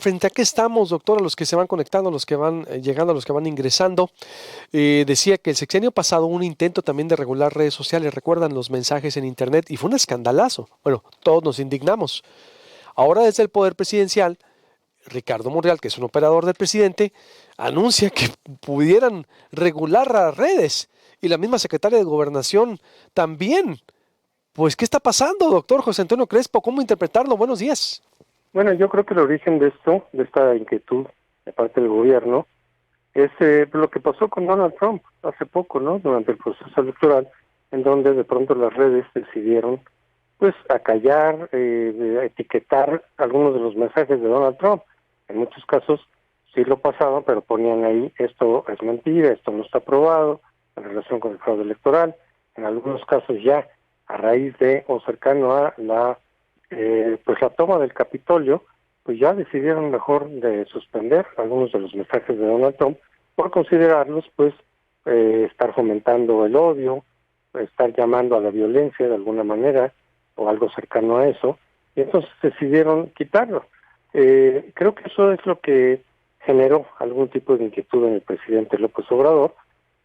Frente a qué estamos, doctor, a los que se van conectando, a los que van llegando, a los que van ingresando. Decía que el sexenio pasado hubo un intento también de regular redes sociales, recuerdan los mensajes en Internet, y fue un escandalazo. Bueno, todos nos indignamos. Ahora desde el Poder Presidencial, Ricardo Monreal, que es un operador del presidente, anuncia que pudieran regular las redes. Y la misma secretaria de Gobernación también. Pues, ¿qué está pasando, doctor José Antonio Crespo? ¿Cómo interpretarlo? Buenos días. Bueno, yo creo que el origen de esto, de esta inquietud de parte del gobierno, es lo que pasó con Donald Trump hace poco, ¿no? Durante el proceso electoral, en donde de pronto las redes decidieron, pues, acallar, etiquetar algunos de los mensajes de Donald Trump. En muchos casos sí lo pasaban, pero ponían ahí, esto es mentira, esto no está aprobado, en relación con el fraude electoral. En algunos casos ya, a raíz de o cercano a pues la toma del Capitolio, pues ya decidieron mejor de suspender algunos de los mensajes de Donald Trump por considerarlos, pues, estar fomentando el odio, estar llamando a la violencia de alguna manera o algo cercano a eso, y entonces decidieron quitarlo. Creo que eso es lo que generó algún tipo de inquietud en el presidente López Obrador,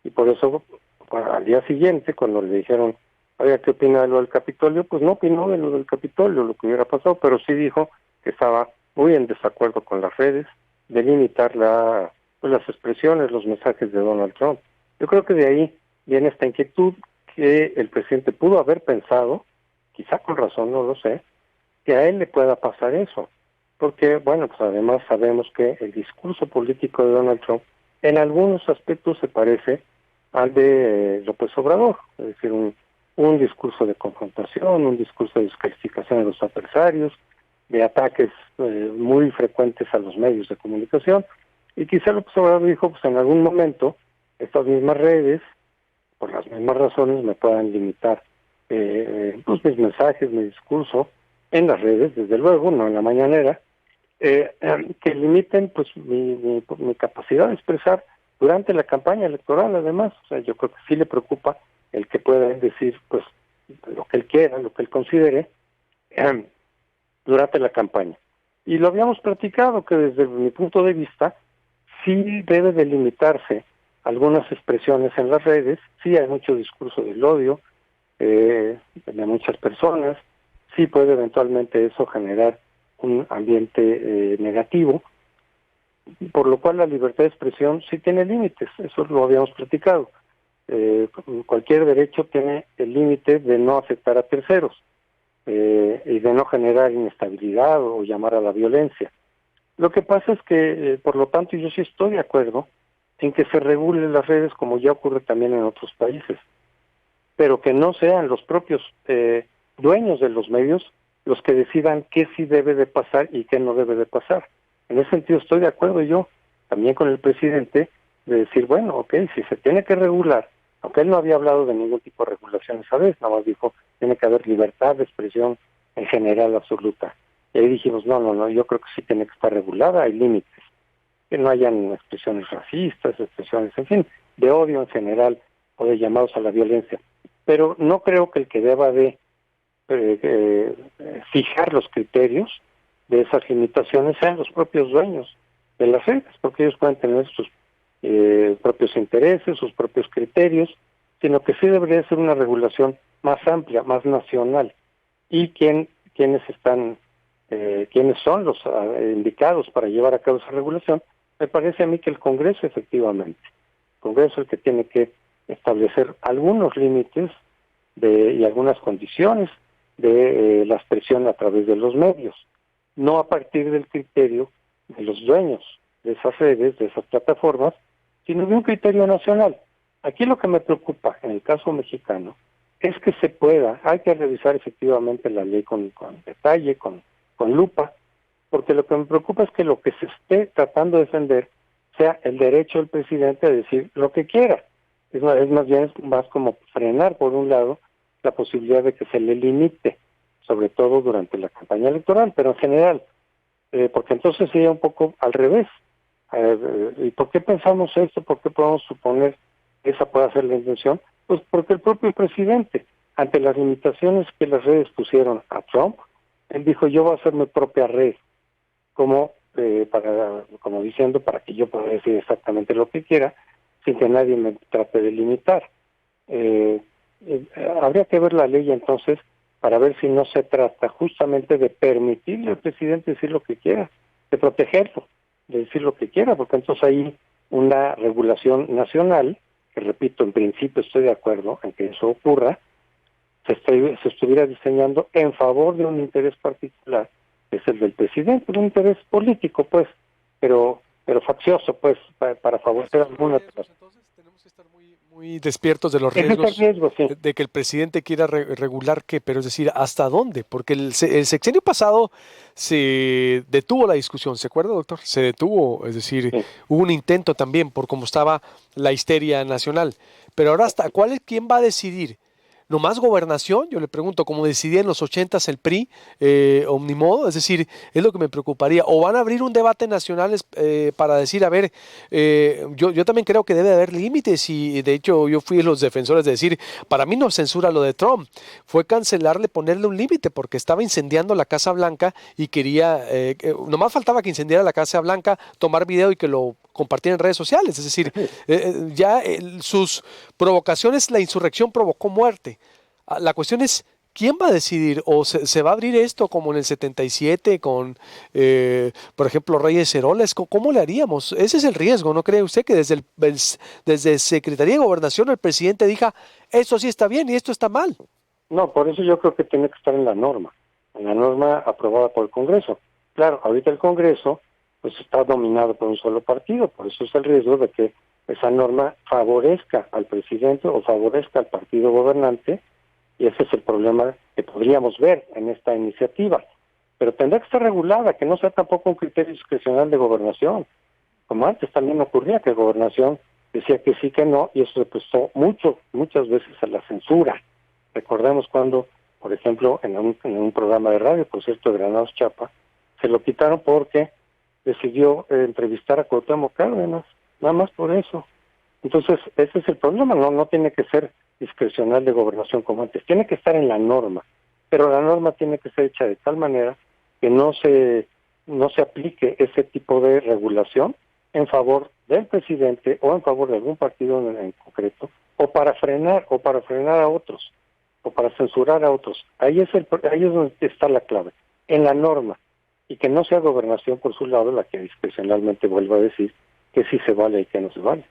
y por eso al día siguiente, cuando le dijeron, oiga, ¿qué opina de lo del Capitolio? Pues no opinó de lo del Capitolio, lo que hubiera pasado, pero sí dijo que estaba muy en desacuerdo con las redes de limitar pues las expresiones, los mensajes de Donald Trump. Yo creo que de ahí viene esta inquietud que el presidente pudo haber pensado, quizá con razón, no lo sé, que a él le pueda pasar eso. Porque, bueno, pues además sabemos que el discurso político de Donald Trump en algunos aspectos se parece al de López Obrador, es decir, un discurso de confrontación, un discurso de descalificación de los adversarios, de ataques muy frecuentes a los medios de comunicación, y quizá López Obrador dijo, pues en algún momento, estas mismas redes, por las mismas razones, me puedan limitar pues mis mensajes, mi discurso, en las redes, desde luego, no en la mañanera, que limiten pues mi capacidad de expresar durante la campaña electoral. Además, o sea, yo creo que sí le preocupa el que pueda decir pues lo que él quiera, lo que él considere eh, durante la campaña. Y lo habíamos platicado que desde mi punto de vista sí debe delimitarse algunas expresiones en las redes, sí hay mucho discurso del odio de muchas personas, sí puede eventualmente eso generar un ambiente negativo, por lo cual la libertad de expresión sí tiene límites, eso lo habíamos platicado. Cualquier derecho tiene el límite de no afectar a terceros y de no generar inestabilidad o llamar a la violencia. Lo que pasa es que, por lo tanto, yo sí estoy de acuerdo en que se regulen las redes como ya ocurre también en otros países, pero que no sean los propios dueños de los medios los que decidan qué sí debe de pasar y qué no debe de pasar. En ese sentido estoy de acuerdo yo también con el presidente de decir, bueno, ok, si se tiene que regular, aunque él no había hablado de ningún tipo de regulación esa vez, nada más dijo, tiene que haber libertad de expresión en general absoluta. Y ahí dijimos, no, yo creo que sí tiene que estar regulada, hay límites, que no hayan expresiones racistas, expresiones, en fin, de odio en general o de llamados a la violencia. Pero no creo que el que deba de fijar los criterios de esas limitaciones sean los propios dueños de las redes, porque ellos pueden tener sus propios intereses, sus propios criterios, sino que sí debería ser una regulación más amplia, más nacional. Y quiénes están, quiénes son los indicados para llevar a cabo esa regulación, me parece a mí que el Congreso efectivamente. El Congreso es el que tiene que establecer algunos límites y algunas condiciones de la expresión a través de los medios, no a partir del criterio de los dueños de esas redes, de esas plataformas, sino de un criterio nacional. Aquí lo que me preocupa en el caso mexicano es que se pueda, hay que revisar efectivamente la ley con detalle, con lupa, porque lo que me preocupa es que lo que se esté tratando de defender sea el derecho del presidente a decir lo que quiera. Es más bien más como frenar, por un lado, la posibilidad de que se le limite, sobre todo durante la campaña electoral, pero en general, porque entonces sería un poco al revés. ¿Y por qué pensamos esto? ¿Por qué podemos suponer que esa pueda ser la intención? Pues porque el propio presidente, ante las limitaciones que las redes pusieron a Trump, él dijo, yo voy a hacer mi propia red, como como diciendo, para que yo pueda decir exactamente lo que quiera, sin que nadie me trate de limitar. Habría que ver la ley entonces para ver si no se trata justamente de permitirle al presidente decir lo que quiera, de protegerlo, de decir lo que quiera, porque entonces hay una regulación nacional, que repito, en principio estoy de acuerdo en que eso ocurra, se estuviera diseñando en favor de un interés particular, que es el del presidente, un interés político, pues, pero faccioso, pues, para favorecer a alguna persona. Entonces tenemos que estar muy despiertos de los Ese es el riesgos riesgo, sí. de que el presidente quiera regular qué, pero es decir, ¿hasta dónde? Porque el sexenio pasado se detuvo la discusión, ¿se acuerda, doctor? Se detuvo, es decir, Sí. hubo un intento también por cómo estaba la histeria nacional. Pero ahora, ¿quién va a decidir? ¿No más gobernación? Yo le pregunto, como decidía en los 80s el PRI, Omnimodo, es decir, es lo que me preocuparía. ¿O van a abrir un debate nacional para decir, a ver, yo también creo que debe haber límites y de hecho yo fui de los defensores de decir, para mí no censura lo de Trump, fue cancelarle, ponerle un límite porque estaba incendiando la Casa Blanca y quería, nomás faltaba que incendiara la Casa Blanca, tomar video y que lo compartir en redes sociales, es decir, sus provocaciones, la insurrección provocó muerte. La cuestión es, ¿quién va a decidir? ¿O se va a abrir esto como en el 77 con, por ejemplo, Reyes Heroles? ¿Cómo le haríamos? Ese es el riesgo, ¿no cree usted que desde Secretaría de Gobernación el presidente diga, esto sí está bien y esto está mal? No, por eso yo creo que tiene que estar en la norma aprobada por el Congreso. Claro, ahorita el Congreso pues está dominado por un solo partido, por eso es el riesgo de que esa norma favorezca al presidente o favorezca al partido gobernante, y ese es el problema que podríamos ver en esta iniciativa. Pero tendrá que estar regulada, que no sea tampoco un criterio discrecional de gobernación, como antes también ocurría, que gobernación decía que sí, que no, y eso se prestó muchas veces a la censura. Recordemos cuando, por ejemplo, en un programa de radio, por cierto, de Granados Chapa, se lo quitaron porque decidió entrevistar a Cuauhtémoc Cárdenas, nada más por eso. Entonces, ese es el problema, no tiene que ser discrecional de gobernación como antes, tiene que estar en la norma, pero la norma tiene que ser hecha de tal manera que no se aplique ese tipo de regulación en favor del presidente o en favor de algún partido en concreto, o para frenar a otros, o para censurar a otros. Ahí es donde está la clave, en la norma, y que no sea gobernación por su lado la que discrecionalmente vuelva a decir que sí se vale y que no se vale.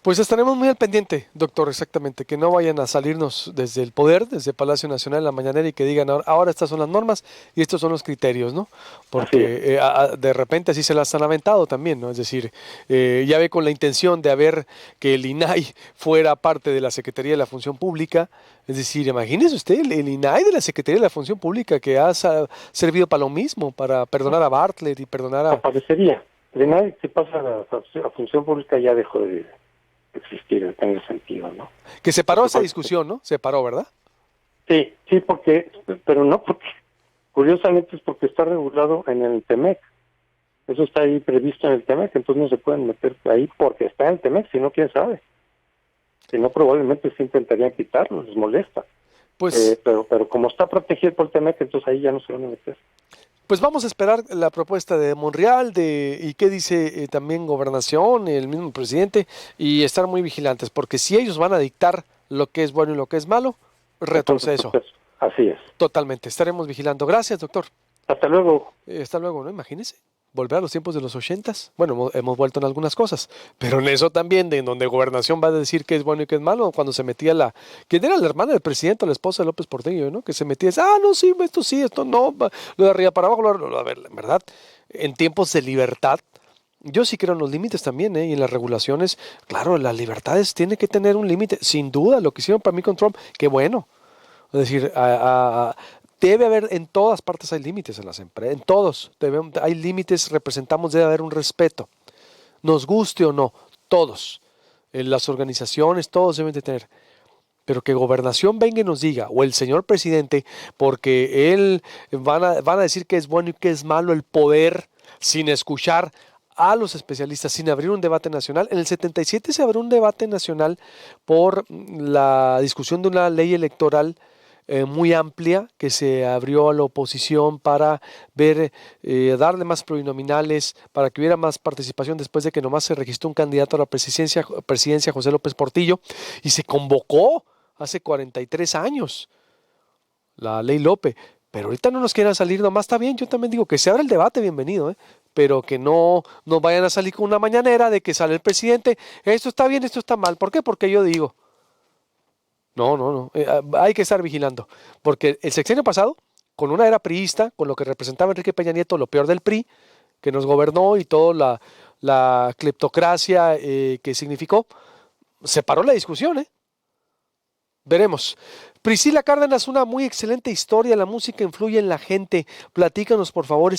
Pues estaremos muy al pendiente, doctor, exactamente, que no vayan a salirnos desde el poder, desde Palacio Nacional en la mañanera y que digan ahora estas son las normas y estos son los criterios, ¿no? Porque de repente así se las han aventado también, ¿no? Es decir, ya ve con la intención de haber que el INAI fuera parte de la Secretaría de la Función Pública, es decir, imagínese usted el INAI de la Secretaría de la Función Pública que ha servido para lo mismo, para perdonar a Bartlett y perdonar a... Aparecería. De nadie si pasa a función pública ya dejó de existir, en tener sentido, ¿no? Que se paró esa discusión, ¿no? Se paró, ¿verdad? Sí, pero no porque, curiosamente es porque está regulado en el TEMEC. Eso está ahí previsto en el TEMEC, entonces no se pueden meter ahí porque está en el TEMEC, si no, quién sabe. Si no, probablemente sí intentarían quitarlo, les molesta. Pues, pero como está protegido por el TEMEC, entonces ahí ya no se van a meter. Pues vamos a esperar la propuesta de Monreal y qué dice también Gobernación, el mismo presidente, y estar muy vigilantes, porque si ellos van a dictar lo que es bueno y lo que es malo, retroceso. Entonces, así es. Totalmente, estaremos vigilando. Gracias, doctor. Hasta luego. Hasta luego, ¿no? Imagínese. Volver a los tiempos de los 80s. Bueno, hemos vuelto en algunas cosas, pero en eso también, de donde Gobernación va a decir qué es bueno y qué es malo, cuando se metía ¿quién era la hermana del presidente o la esposa de López Portillo, ¿no? Que se metía, no, sí, esto no, lo de arriba para abajo, a ver, en verdad, en tiempos de libertad, yo sí creo en los límites también, y en las regulaciones, claro, las libertades tienen que tener un límite, sin duda, lo que hicieron para mí con Trump, qué bueno. Es decir, debe haber, en todas partes hay límites en las empresas, en todos hay límites, debe haber un respeto, nos guste o no, todos, en las organizaciones, todos deben de tener, pero que Gobernación venga y nos diga, o el señor presidente, porque él van a decir que es bueno y que es malo el poder, sin escuchar a los especialistas, sin abrir un debate nacional. En el 77 se abrió un debate nacional por la discusión de una ley electoral muy amplia que se abrió a la oposición para ver, darle más plurinominales, para que hubiera más participación después de que nomás se registró un candidato a la presidencia, José López Portillo, y se convocó hace 43 años la ley Lope. Pero ahorita no nos quieran salir, nomás está bien, yo también digo que se abra el debate, bienvenido, ¿eh? Pero que no nos vayan a salir con una mañanera de que sale el presidente, esto está bien, esto está mal. ¿Por qué? Porque yo digo. No, no, no. Hay que estar vigilando. Porque el sexenio pasado, con una era priista, con lo que representaba Enrique Peña Nieto, lo peor del PRI, que nos gobernó y toda la cleptocracia que significó, se paró la discusión, ¿eh? Veremos. Priscila Cárdenas, una muy excelente historia. La música influye en la gente. Platícanos, por favor.